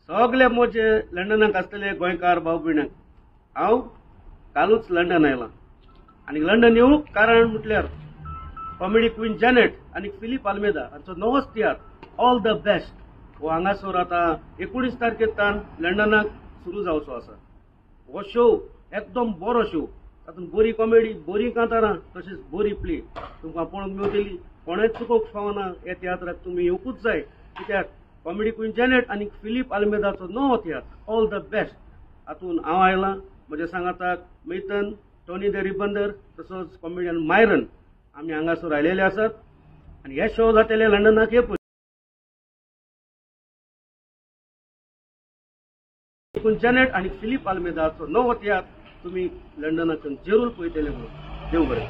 सगळे मोजे लंडनाक आसतले गोंयकार भाव भयणांक हांव कालूच लंडन आयलां आनी लंडन येवंक कारण म्हटल्यार कॉमेडी क्वीन जॅनेट आनी फिलीप आल्मेदा हांचो नवोच तियात्र ऑल द बेस्ट हो हांगासर आतां 19 तारखेर लंडनाक सुरू जावचो आसा। हो शो एकदम बरो शो, तातूंत बरी कॉमेडी, बरी कांतारां तशेंच बरी प्ले तुमकां पळोवंक मेळटली। कोणेच चुकोवंक फावना ह्या तियात्राक, तुमी येवंकूच जाय कित्याक कॉमेडी क्वीन जॅनेट आनी फिलीप आल्मेदाचो नवो तियात्र ऑल द बेस्ट हातूंत हांव आयलां। म्हज्या सांगाताक मैतन, टोनी द रिबंदर तसोच कॉमेडियन मायरन आमी हांगासर आयलेले आसात आनी हे शो जातले लंडनाक ये जॅनेट आनी फिलीप आल्मेदाचो नवो तियात्र तुमी लंडनाक जरूर पळयतले म्हणून देव बरें।